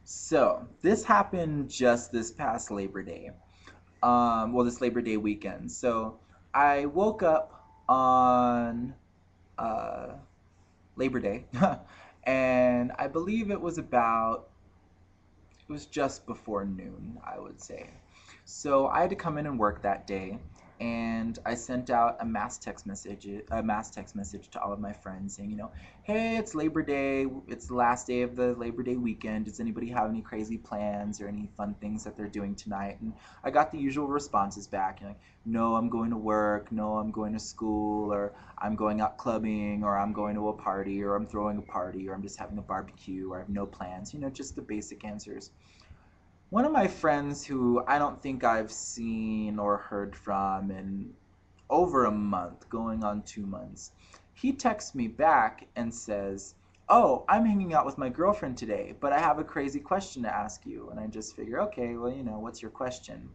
So this happened just this past Labor Day. Well, this Labor Day weekend. So I woke up on uh, Labor Day, and I believe it was just before noon, I would say. So I had to come in and work that day, and I sent out a mass text message to all of my friends saying, hey, it's Labor Day. It's the last day of the Labor Day weekend. Does anybody have any crazy plans or any fun things that they're doing tonight? And I got the usual responses back, like, no, I'm going to work. No, I'm going to school, or I'm going out clubbing, or I'm going to a party, or I'm throwing a party, or I'm just having a barbecue, or I have no plans. Just the basic answers. One of my friends who I don't think I've seen or heard from in over a month, going on 2 months, he texts me back and says, oh, I'm hanging out with my girlfriend today, but I have a crazy question to ask you. And I just figure, okay, well, what's your question?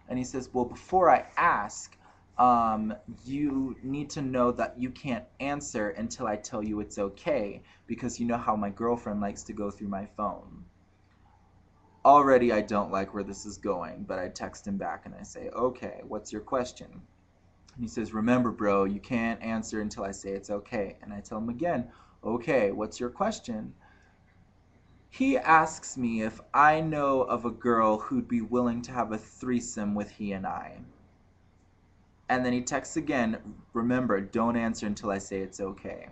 And he says, well, before I ask, you need to know that you can't answer until I tell you it's okay, because you know how my girlfriend likes to go through my phone. Already I don't like where this is going, but I text him back and I say, okay, what's your question? And he says, remember, bro, you can't answer until I say it's okay. And I tell him again, okay, what's your question? He asks me if I know of a girl who'd be willing to have a threesome with he and I. And then he texts again, remember, don't answer until I say it's okay.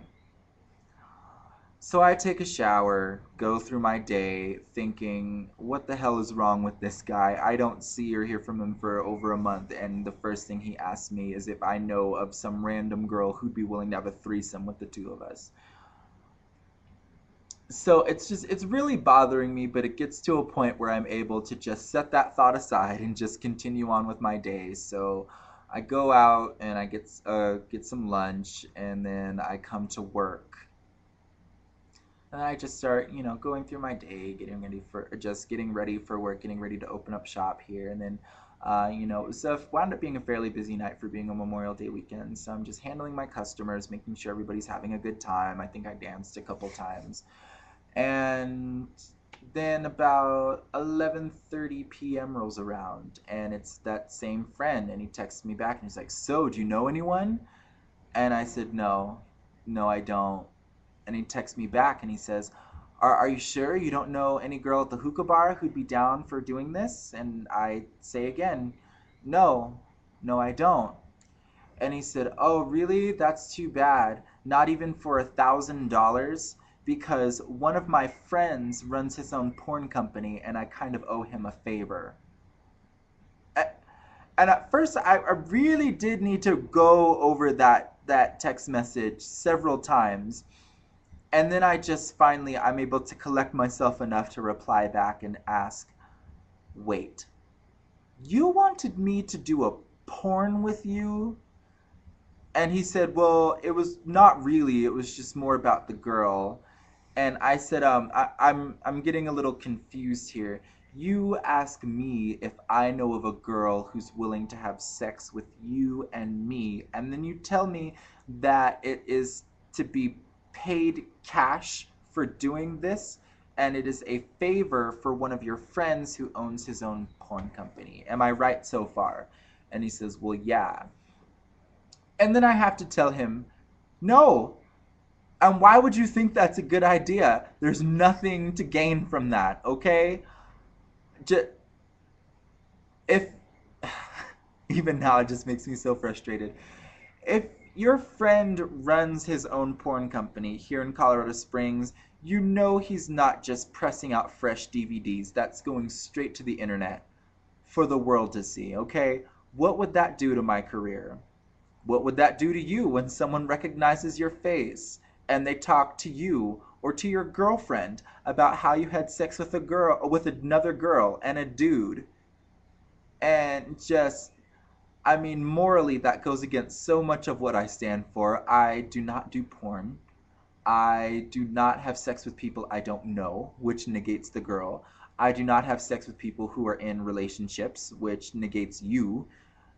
So I take a shower, go through my day thinking, what the hell is wrong with this guy? I don't see or hear from him for over a month, and the first thing he asks me is if I know of some random girl who'd be willing to have a threesome with the two of us. So it's really bothering me, but it gets to a point where I'm able to just set that thought aside and just continue on with my day. So I go out and I get some lunch, and then I come to work. And I just start, going through my day, getting ready for work, getting ready to open up shop here, and then, so it wound up being a fairly busy night for being a Memorial Day weekend. So I'm just handling my customers, making sure everybody's having a good time. I think I danced a couple times, and then about 11:30 p.m. rolls around, and it's that same friend, and he texts me back, and he's like, "So, do you know anyone?" And I said, "No, no, I don't." And he texts me back and he says, are you sure you don't know any girl at the hookah bar who'd be down for doing this? And I say again, no, no, I don't. And he said, oh, really? That's too bad. Not even for $1,000, because one of my friends runs his own porn company and I kind of owe him a favor. And at first, I really did need to go over that text message several times, and then I'm able to collect myself enough to reply back and ask, wait, you wanted me to do a porn with you? And he said, well, it was not really, it was just more about the girl. And I said, I'm getting a little confused here. You ask me if I know of a girl who's willing to have sex with you and me, and then you tell me that it is to be paid cash for doing this, and it is a favor for one of your friends who owns his own porn company. Am I right so far? And he says, well, yeah. And then I have to tell him, no, and why would you think that's a good idea? There's nothing to gain from that, okay? Just, if even now it just makes me so frustrated. If your friend runs his own porn company here in Colorado Springs, you know he's not just pressing out fresh DVDs. That's going straight to the internet for the world to see, okay? What would that do to my career? What would that do to you when someone recognizes your face and they talk to you or to your girlfriend about how you had sex with with another girl and a dude? And just, I mean, morally, that goes against so much of what I stand for. I do not do porn. I do not have sex with people I don't know, which negates the girl. I do not have sex with people who are in relationships, which negates you.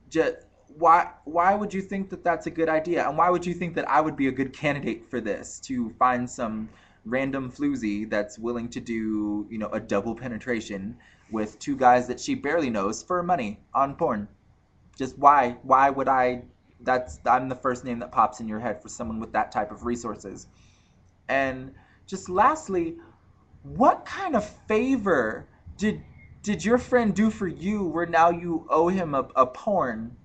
Just why would you think that that's a good idea? And why would you think that I would be a good candidate for this, to find some random floozy that's willing to do, a double penetration with two guys that she barely knows for money on porn. Just why? Why would I? I'm the first name that pops in your head for someone with that type of resources. And just lastly, what kind of favor did did your friend do for you where now you owe him a porn?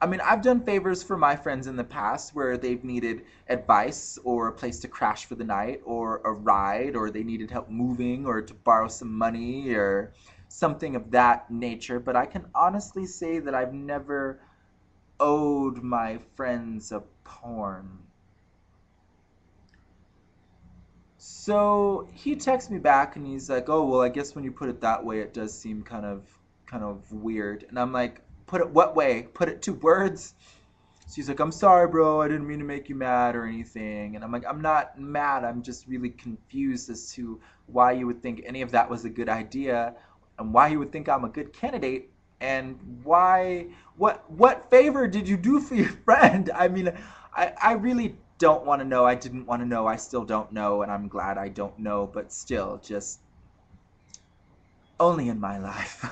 I mean, I've done favors for my friends in the past where they've needed advice or a place to crash for the night or a ride or they needed help moving or to borrow some money or something of that nature. But I can honestly say that I've never owed my friends a porn. So he texts me back and he's like, "Oh, well, I guess when you put it that way, it does seem kind of weird." And I'm like, "Put it what way? Put it to words?" So he's like, "I'm sorry, bro. I didn't mean to make you mad or anything." And I'm like, "I'm not mad. I'm just really confused as to why you would think any of that was a good idea and why you would think I'm a good candidate and why what favor did you do for your friend?" I mean, I really don't want to know. I didn't want to know. I still don't know, and I'm glad I don't know, but still, just only in my life.